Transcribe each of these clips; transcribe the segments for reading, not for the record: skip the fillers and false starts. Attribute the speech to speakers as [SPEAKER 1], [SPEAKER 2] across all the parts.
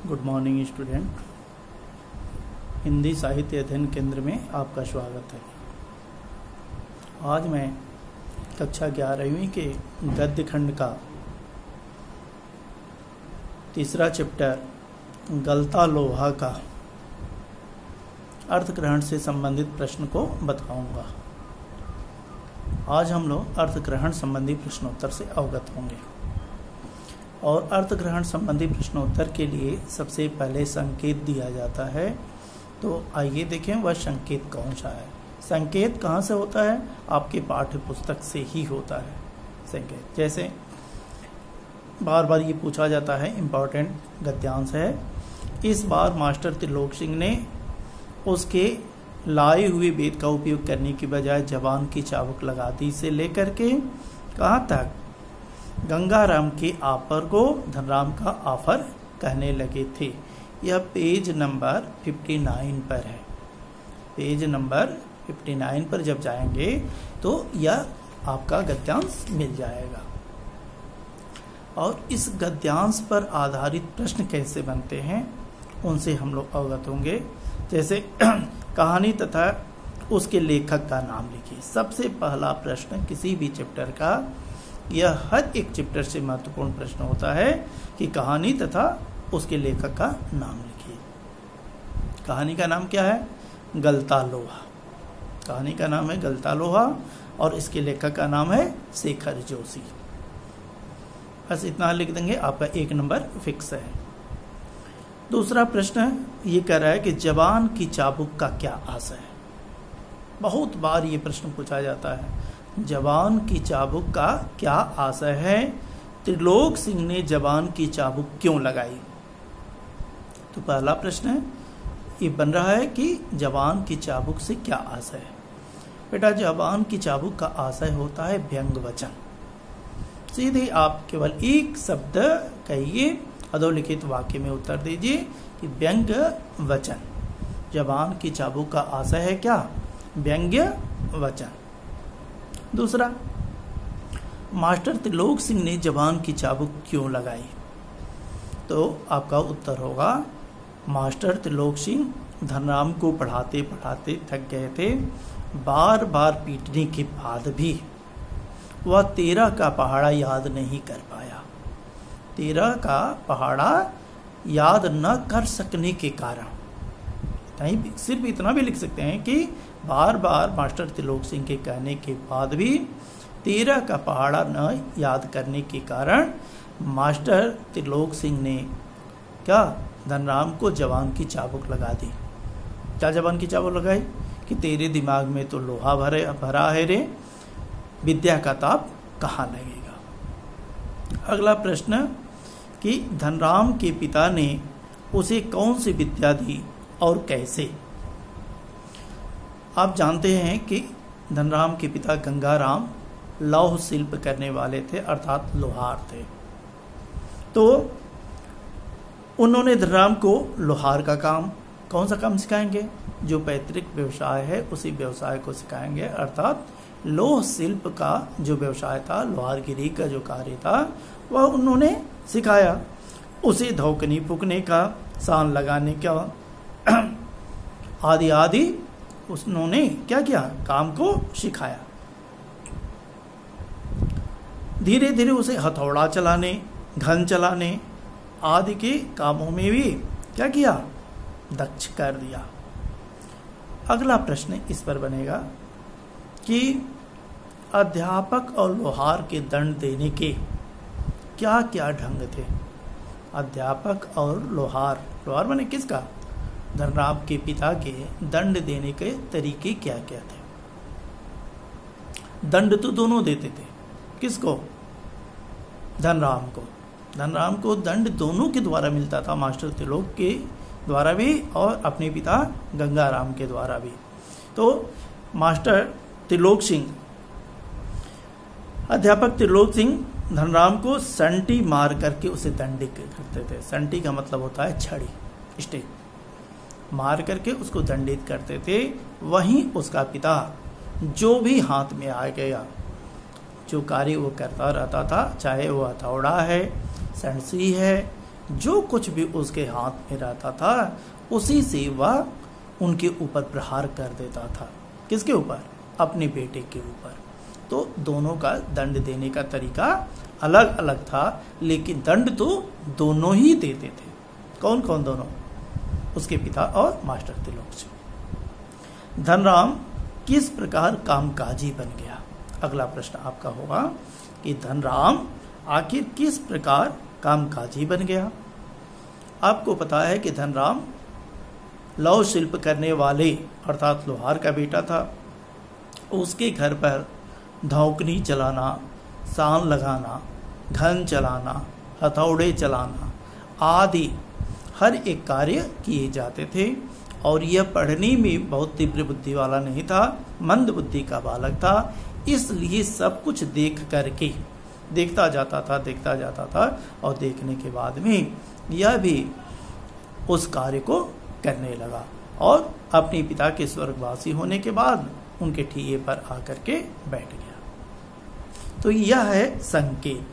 [SPEAKER 1] Good morning student. Hindi साहित्य अध्ययन केंद्र में आपका स्वागत है। आज मैं कक्षा 11वीं के गद्य खंड का तीसरा चैप्टर गलता लोहा का अर्थग्रहण से संबंधित प्रश्न को बताऊंगा। आज हम लोग अर्थग्रहण संबंधी प्रश्नोत्तर से अवगत होंगे और अर्थग्रहण संबंधी प्रश्नोत्तर के लिए सबसे पहले संकेत दिया जाता है। तो आइए देखें वह संकेत कौन सा है। संकेत कहाँ से होता है? आपके पाठ्य पुस्तक से ही होता है संकेत। जैसे बार बार ये पूछा जाता है, इम्पोर्टेंट गद्यांश है। इस बार मास्टर त्रिलोक सिंह ने उसके लाए हुए वेद का उपयोग करने की बजाय जबान की चाबुक लगा दी से लेकर के कहाँ तक गंगाराम के ऑफर को धनराम का ऑफर कहने लगे थे। यह पेज नंबर 59 पर है। पेज नंबर 59 पर जब जाएंगे तो यह आपका गद्यांश मिल जाएगा। और इस गद्यांश पर आधारित प्रश्न कैसे बनते हैं उनसे हम लोग अवगत होंगे। जैसे कहानी तथा उसके लेखक का नाम लिखिए। सबसे पहला प्रश्न किसी भी चैप्टर का, यह हर एक चैप्टर से महत्वपूर्ण प्रश्न होता है कि कहानी तथा उसके लेखक का नाम लिखिए। कहानी का नाम क्या है? गलता लोहा। कहानी का नाम है गलता लोहा और इसके लेखक का नाम है शेखर जोशी। बस इतना लिख देंगे, आपका 1 नंबर फिक्स है। दूसरा प्रश्न ये कह रहा है कि जबान की चाबुक का क्या आशय है। बहुत बार ये प्रश्न पूछा जाता है, जबान की चाबुक का क्या आशय है? त्रिलोक सिंह ने जबान की चाबुक क्यों लगाई? तो पहला प्रश्न है ये बन रहा है कि जबान की चाबुक से क्या आशय है। बेटा, जबान की चाबुक का आशय होता है व्यंग वचन। सीधे आप केवल एक शब्द कहिए, अधोलिखित वाक्य में उत्तर दीजिए कि व्यंग वचन। जबान की चाबुक का आशय है क्या? व्यंग्य वचन। दूसरा, मास्टर त्रिलोक सिंह ने जबान की चाबुक क्यों लगाई? तो आपका उत्तर होगा, मास्टर त्रिलोक सिंह धनराम को पढ़ाते पढ़ाते थक गए थे। बार बार पीटने के बाद भी वह 13 का पहाड़ा याद नहीं कर पाया। 13 का पहाड़ा याद न कर सकने के कारण, नहीं सिर्फ इतना भी लिख सकते हैं कि बार बार मास्टर त्रिलोक सिंह के कहने के बाद भी 13 का पहाड़ा न याद करने के कारण मास्टर त्रिलोक सिंह ने क्या धनराम को जबान की चाबुक लगा दी। क्या जबान की चाबुक लगाई कि तेरे दिमाग में तो लोहा भरा है रे, विद्या का ताप कहाँ लगेगा। अगला प्रश्न कि धनराम के पिता ने उसे कौन सी विद्या दी और कैसे? आप जानते हैं कि धनराम के पिता गंगाराम लौह शिल्प करने वाले थे, अर्थात लोहार थे। तो उन्होंने धनराम को लोहार का काम, कौन सा काम सिखाएंगे? जो पैतृक व्यवसाय है उसी व्यवसाय को सिखाएंगे, अर्थात लौह शिल्प का जो व्यवसाय था, लोहारगिरी का जो कार्य था, वह उन्होंने सिखाया। उसे धौकनी फूकने का, सान लगाने का आदि आदि उन्होंने क्या किया? काम को सिखाया। धीरे धीरे उसे हथौड़ा चलाने, घन चलाने आदि के कामों में भी क्या किया? दक्ष कर दिया। अगला प्रश्न इस पर बनेगा कि अध्यापक और लोहार के दंड देने के क्या क्या ढंग थे? अध्यापक और लोहार, लोहार माने किसका? धनराम के पिता के दंड देने के तरीके क्या क्या थे? दंड तो दोनों देते थे। किसको? धनराम को। धनराम को दंड दोनों के द्वारा मिलता था, मास्टर त्रिलोक के द्वारा भी और अपने पिता गंगाराम के द्वारा भी। तो मास्टर त्रिलोक सिंह, अध्यापक त्रिलोक सिंह धनराम को संटी मार करके उसे दंडित करते थे। संटी का मतलब होता है छड़ी, स्टिक मार करके उसको दंडित करते थे। वहीं उसका पिता जो भी हाथ में आ गया, जो कार्य वो करता रहता था, चाहे वो हथौड़ा है, संसी है जो कुछ भी उसके हाथ में रहता था उसी से वह उनके ऊपर प्रहार कर देता था। किसके ऊपर? अपने बेटे के ऊपर। तो दोनों का दंड देने का तरीका अलग अलग था, लेकिन दंड तो दोनों ही देते थे। कौन कौन? दोनों, उसके पिता और मास्टर त्रिलोक। धनराम किस प्रकार कामकाजी बन गया? अगला प्रश्न आपका होगा कि धनराम आखिर किस प्रकार कामकाजी बन गया। आपको पता है कि धनराम लौह शिल्प करने वाले अर्थात लोहार का बेटा था। उसके घर पर धौकनी चलाना, सान लगाना, घन चलाना, हथौड़े चलाना आदि हर एक कार्य किए जाते थे। और यह पढ़ने में बहुत तीव्र बुद्धि वाला नहीं था, मंद बुद्धि का बालक था। इसलिए सब कुछ देखता जाता था और देखने के बाद में यह भी उस कार्य को करने लगा और अपने पिता के स्वर्गवासी होने के बाद उनके ठिये पर आकर के बैठ गया। तो यह है संकेत।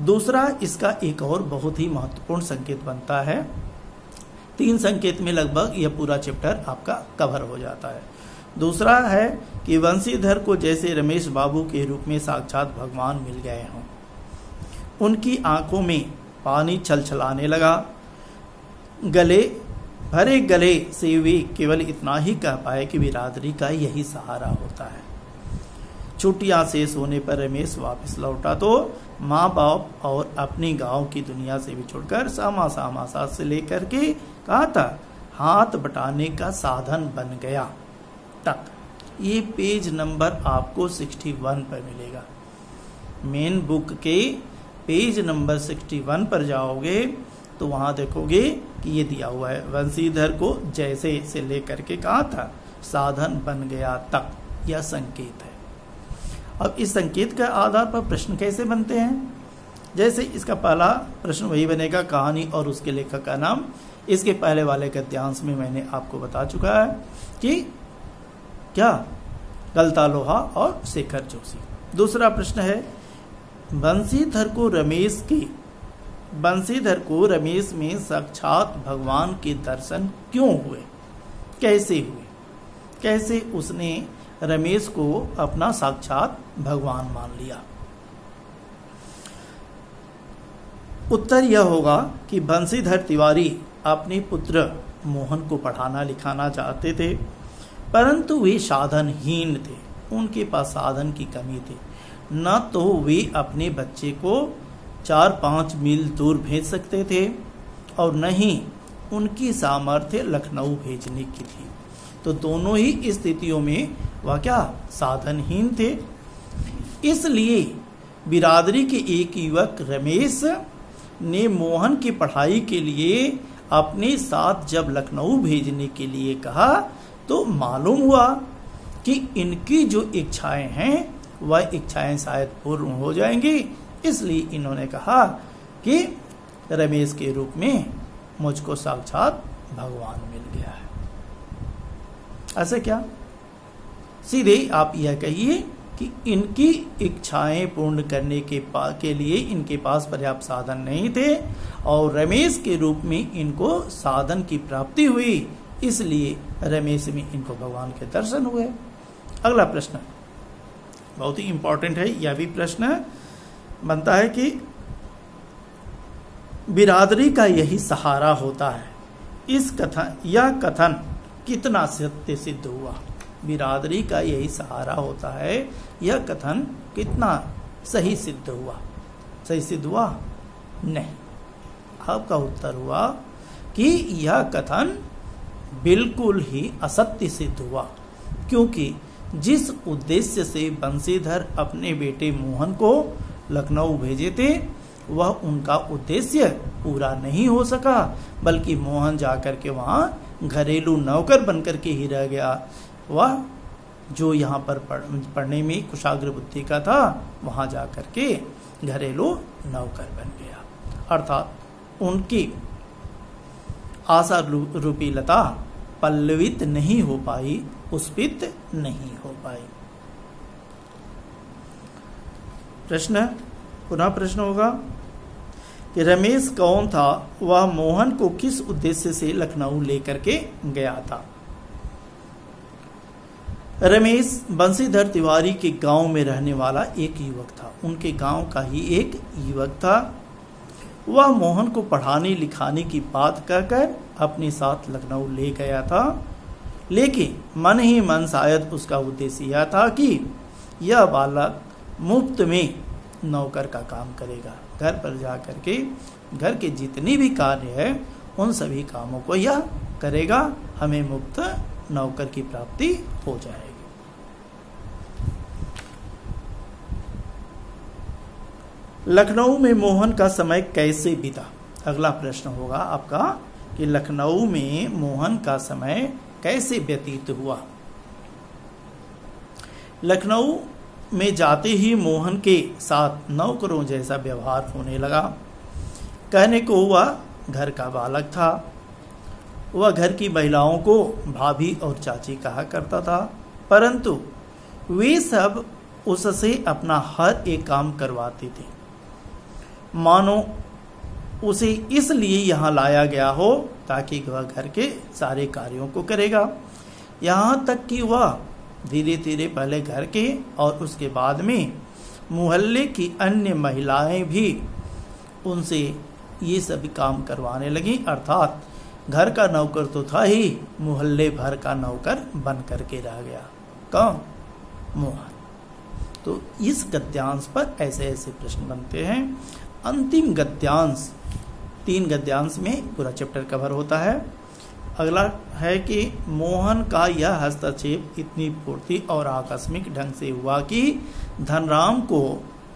[SPEAKER 1] दूसरा, इसका एक और बहुत ही महत्वपूर्ण संकेत बनता है। 3 संकेत में लगभग यह पूरा चैप्टर आपका कवर हो जाता है। दूसरा है कि वंशीधर को जैसे रमेश बाबू के रूप में साक्षात भगवान मिल गए हों। उनकी आंखों में पानी छलछलाने लगा। भरे गले से वे केवल इतना ही कह पाए कि बिरादरी का यही सहारा होता है। छुट्टियां शेष होने पर रमेश वापस लौटा तो माँ बाप और अपनी गांव की दुनिया से भी छोड़कर सामा से लेकर के कहा था हाथ बटाने का साधन बन गया तक। ये पेज नंबर आपको 61 पर मिलेगा। मेन बुक के पेज नंबर 61 पर जाओगे तो वहां देखोगे कि ये दिया हुआ है, वंशीधर को जैसे से लेकर के कहा था साधन बन गया तक। यह संकेत है। अब इस संकेत के आधार पर प्रश्न कैसे बनते हैं? जैसे इसका पहला प्रश्न वही बनेगा, कहानी और उसके लेखक का नाम। इसके पहले वाले गद्यांश में मैंने आपको बता चुका है कि क्या, गलता लोहा और शेखर जोशी। दूसरा प्रश्न है, बंशीधर को रमेश में साक्षात भगवान के दर्शन क्यों हुए? कैसे हुए? कैसे उसने रमेश को अपना साक्षात भगवान मान लिया? उत्तर यह होगा कि बंशीधर तिवारी अपने पुत्र मोहन को पढ़ाना लिखाना चाहते थे, परंतु वे साधनहीन थे। उनके पास साधन की कमी थी। न तो वे अपने बच्चे को 4-5 मील दूर भेज सकते थे और न ही उनकी सामर्थ्य लखनऊ भेजने की थी। तो दोनों ही स्थितियों में वह क्या, साधनहीन थे। इसलिए बिरादरी के एक युवक रमेश ने मोहन की पढ़ाई के लिए अपने साथ जब लखनऊ भेजने के लिए कहा तो मालूम हुआ कि इनकी जो इच्छाएं हैं वह इच्छाएं शायद पूर्ण हो जाएंगी। इसलिए इन्होंने कहा कि रमेश के रूप में मुझको साक्षात भगवान मिल गया है। ऐसे क्या? सीधे आप यह कहिए कि इनकी इच्छाएं पूर्ण करने के लिए इनके पास पर्याप्त साधन नहीं थे और रमेश के रूप में इनको साधन की प्राप्ति हुई, इसलिए रमेश में इनको भगवान के दर्शन हुए। अगला प्रश्न बहुत ही इंपॉर्टेंट है। यह भी प्रश्न बनता है कि बिरादरी का यही सहारा होता है। यह कथन कितना सत्य सिद्ध हुआ? बिरादरी का यही सहारा होता है, यह कथन कितना सही सिद्ध हुआ? सही सिद्ध हुआ? नहीं। आपका उत्तर हुआ कि यह कथन बिल्कुल ही असत्य सिद्ध हुआ, क्योंकि जिस उद्देश्य से बंशीधर अपने बेटे मोहन को लखनऊ भेजे थे वह उनका उद्देश्य पूरा नहीं हो सका, बल्कि मोहन जाकर के वहां घरेलू नौकर बनकर के ही रह गया। वह जो यहाँ पर पढ़ने में कुशाग्र बुद्धि का था, वहां जाकर के घरेलू नौकर बन गया। अर्थात उनकी आशा रूपी लता पल्लवित नहीं हो पाई, पुष्पित नहीं हो पाई। पुनः प्रश्न होगा, कि रमेश कौन था, वह मोहन को किस उद्देश्य से लखनऊ लेकर के गया था। रमेश बंशीधर तिवारी के गांव में रहने वाला एक युवक था। उनके गांव का ही एक युवक था। वह मोहन को पढ़ाने लिखाने की बात कहकर अपने साथ लखनऊ ले गया था, लेकिन मन ही मन शायद उसका उद्देश्य यह था कि यह बालक मुफ्त में नौकर का काम करेगा। घर पर जा करके घर के जितने भी कार्य है उन सभी कामों को यह करेगा, हमें मुफ्त नौकर की प्राप्ति हो जाएगी। लखनऊ में मोहन का समय कैसे बीता? अगला प्रश्न होगा आपका कि लखनऊ में मोहन का समय कैसे व्यतीत हुआ। लखनऊ में जाते ही मोहन के साथ नौकरों जैसा व्यवहार होने लगा। कहने को वह घर का बालक था। वह घर की महिलाओं को भाभी और चाची कहा करता था, परंतु वे सब उससे अपना हर एक काम करवाते थे, मानो उसे इसलिए यहाँ लाया गया हो ताकि वह घर के सारे कार्यों को करेगा। यहाँ तक कि वह धीरे धीरे पहले घर के और उसके बाद में मोहल्ले की अन्य महिलाएं भी उनसे ये सभी काम करवाने लगी। अर्थात घर का नौकर तो था ही, मोहल्ले भर का नौकर बन करके रह गया। कौन? मोहन। तो इस गद्यांश पर ऐसे ऐसे प्रश्न बनते हैं। अंतिम गद्यांश, 3 गद्यांश में पूरा चैप्टर कवर होता है। अगला है कि मोहन का यह हस्तक्षेप इतनी फुर्ती और आकस्मिक ढंग से हुआ कि धनराम को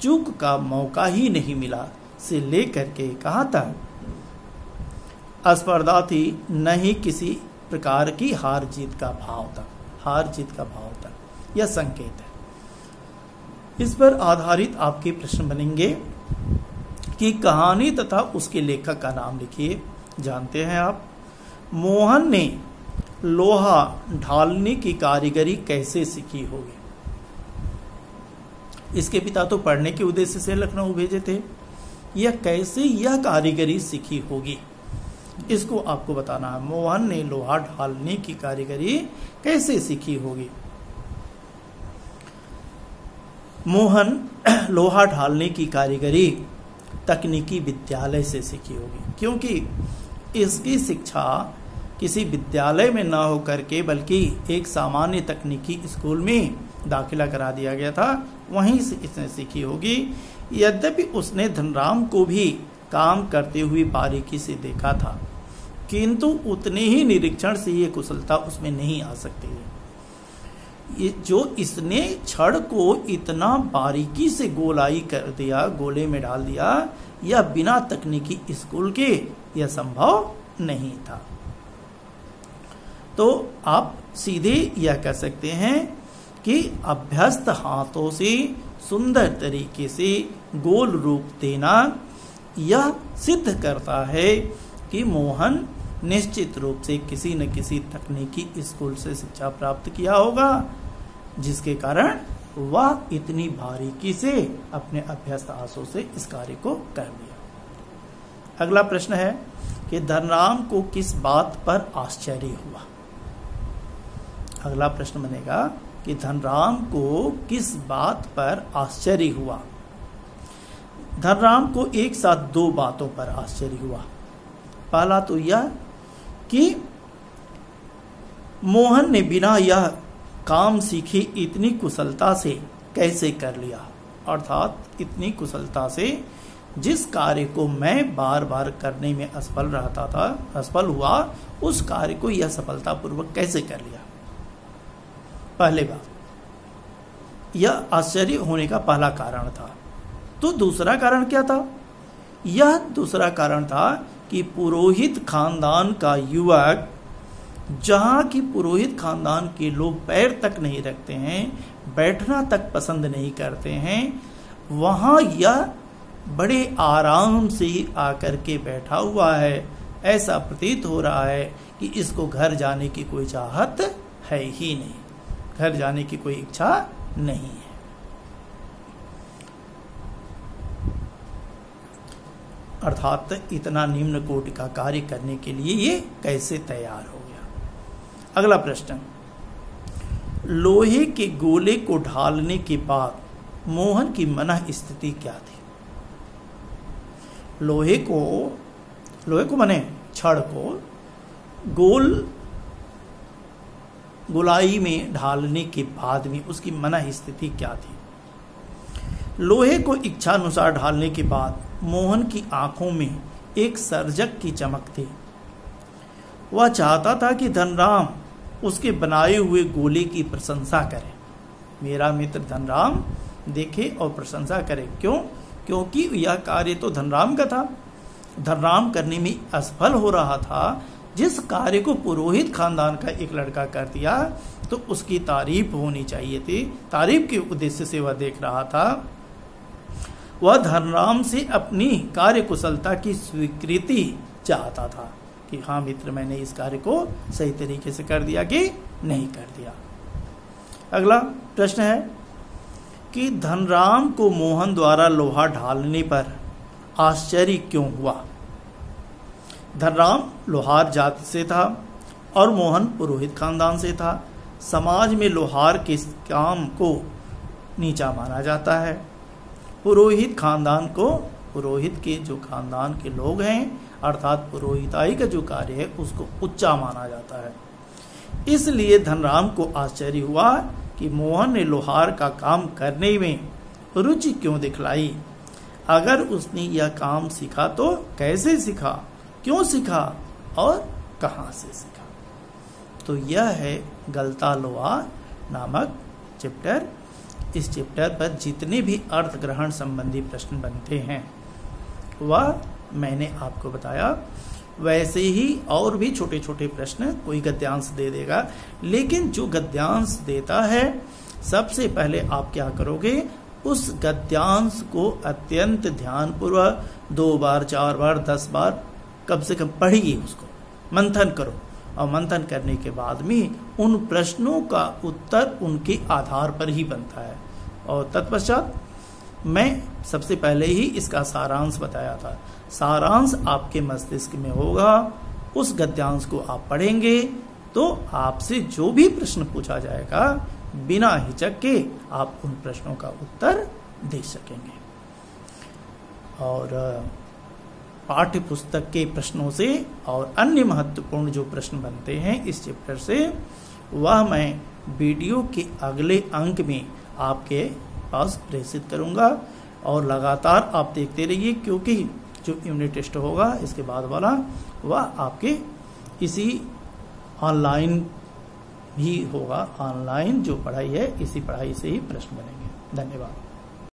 [SPEAKER 1] चूक का मौका ही नहीं मिला। से लेकर के कहाँ तक स्पर्धा थी, न ही किसी प्रकार की हार जीत का भाव तक। हार जीत का भाव तक यह संकेत है। इस पर आधारित आपके प्रश्न बनेंगे कि कहानी तथा उसके लेखक का नाम लिखिए। जानते हैं आप, मोहन ने लोहा ढालने की कारीगरी कैसे सीखी होगी? इसके पिता तो पढ़ने के उद्देश्य से लखनऊ भेजे थे। यह कैसे यह कारीगरी सीखी होगी, इसको आपको बताना है। मोहन ने लोहा ढालने की कारीगरी कैसे सीखी होगी? मोहन लोहा ढालने की कारीगरी तकनीकी विद्यालय से सीखी होगी, क्योंकि इसकी शिक्षा किसी विद्यालय में न होकर के बल्कि एक सामान्य तकनीकी स्कूल में दाखिला करा दिया गया था, वहीं से इसने सीखी होगी। यद्यपि उसने धनराम को भी काम करते हुए बारीकी से देखा था, किंतु उतने ही निरीक्षण से ये कुशलता उसमें नहीं आ सकती है। ये जो इसने छड़ को इतना बारीकी से गोलाई कर दिया, गोले में डाल दिया, यह बिना तकनीकी स्कूल के यह संभव नहीं था। तो आप सीधे यह कह सकते हैं कि अभ्यस्त हाथों से सुंदर तरीके से गोल रूप देना यह सिद्ध करता है कि मोहन निश्चित रूप से किसी न किसी तकनीकी स्कूल से शिक्षा प्राप्त किया होगा, जिसके कारण वह इतनी बारीकी से अपने अभ्यस्त हाथों से इस कार्य को कर लिया। अगला प्रश्न है कि धनराम को किस बात पर आश्चर्य हुआ? अगला प्रश्न बनेगा कि धनराम को किस बात पर आश्चर्य हुआ? धनराम को एक साथ 2 बातों पर आश्चर्य हुआ। पहला तो यह कि मोहन ने बिना यह काम सीखे इतनी कुशलता से कैसे कर लिया, अर्थात इतनी कुशलता से जिस कार्य को मैं बार बार करने में असफल हुआ, उस कार्य को यह सफलतापूर्वक कैसे कर लिया। पहले बात, यह आश्चर्य होने का पहला कारण था। तो दूसरा कारण क्या था? यह दूसरा कारण था कि पुरोहित खानदान का युवक, जहाँ की पुरोहित खानदान के लोग पैर तक नहीं रखते हैं, बैठना तक पसंद नहीं करते हैं, वहाँ यह बड़े आराम से आकर के बैठा हुआ है। ऐसा प्रतीत हो रहा है कि इसको घर जाने की कोई चाहत है ही नहीं, घर जाने की कोई इच्छा नहीं है। अर्थात इतना निम्न कोटि का कार्य करने के लिए ये कैसे तैयार हो गया। अगला प्रश्न, लोहे के गोले को ढालने के बाद मोहन की मनः स्थिति क्या थी। लोहे को माने छड़ को गोलाई में ढालने के बाद में उसकी मनः स्थिति क्या थी। लोहे को इच्छानुसार ढालने के बाद मोहन की आंखों में एक सर्जक की चमक थी। वह चाहता था कि धनराम उसके बनाए हुए गोले की प्रशंसा करे। मेरा मित्र धनराम देखे और प्रशंसा करे। क्यों? क्योंकि यह कार्य तो धनराम का था। धनराम करने में असफल हो रहा था। जिस कार्य को पुरोहित खानदान का एक लड़का कर दिया तो उसकी तारीफ होनी चाहिए थी। तारीफ के उद्देश्य से वह देख रहा था। वह धनराम से अपनी कार्य कुशलता की स्वीकृति चाहता था कि हाँ मित्र, मैंने इस कार्य को सही तरीके से कर दिया कि नहीं कर दिया। अगला प्रश्न है कि धनराम को मोहन द्वारा लोहा ढालने पर आश्चर्य क्यों हुआ। धनराम लोहार जाति से था और मोहन पुरोहित खानदान से था। समाज में लोहार के काम को नीचा माना जाता है। पुरोहित खानदान को, पुरोहित के जो खानदान के लोग हैं अर्थात पुरोहिताई का जो कार्य है उसको उच्चा माना जाता है। इसलिए धनराम को आश्चर्य हुआ कि मोहन ने लोहार का काम करने में रुचि क्यों दिखलाई। अगर उसने यह काम सीखा तो कैसे सीखा, क्यों सीखा और कहां से सीखा। तो यह है गलता लोहा नामक चैप्टर। इस चैप्टर पर जितने भी अर्थ ग्रहण संबंधी प्रश्न बनते हैं वह मैंने आपको बताया। वैसे ही और भी छोटे छोटे प्रश्न कोई गद्यांश दे देगा, लेकिन जो गद्यांश देता है सबसे पहले आप क्या करोगे, उस गद्यांश को अत्यंत ध्यानपूर्वक 2 बार 4 बार 10 बार कम से कम पढ़िए, उसको मंथन करो और मंथन करने के बाद में उन प्रश्नों का उत्तर उनके आधार पर ही बनता है। और तत्पश्चात मैं सबसे पहले ही इसका सारांश बताया था। सारांश आपके मस्तिष्क में होगा। उस गद्यांश को आप पढ़ेंगे तो आपसे जो भी प्रश्न पूछा जाएगा बिना हिचक के आप उन प्रश्नों का उत्तर दे सकेंगे। और पाठ्य पुस्तक के प्रश्नों से और अन्य महत्वपूर्ण जो प्रश्न बनते हैं इस चैप्टर से, वह मैं वीडियो के अगले अंक में आपके पास प्रेषित करूंगा। और लगातार आप देखते रहिए, क्योंकि जो यूनिट टेस्ट होगा इसके बाद वाला वह आपके इसी ऑनलाइन ही होगा। ऑनलाइन जो पढ़ाई है इसी पढ़ाई से ही प्रश्न बनेंगे। धन्यवाद।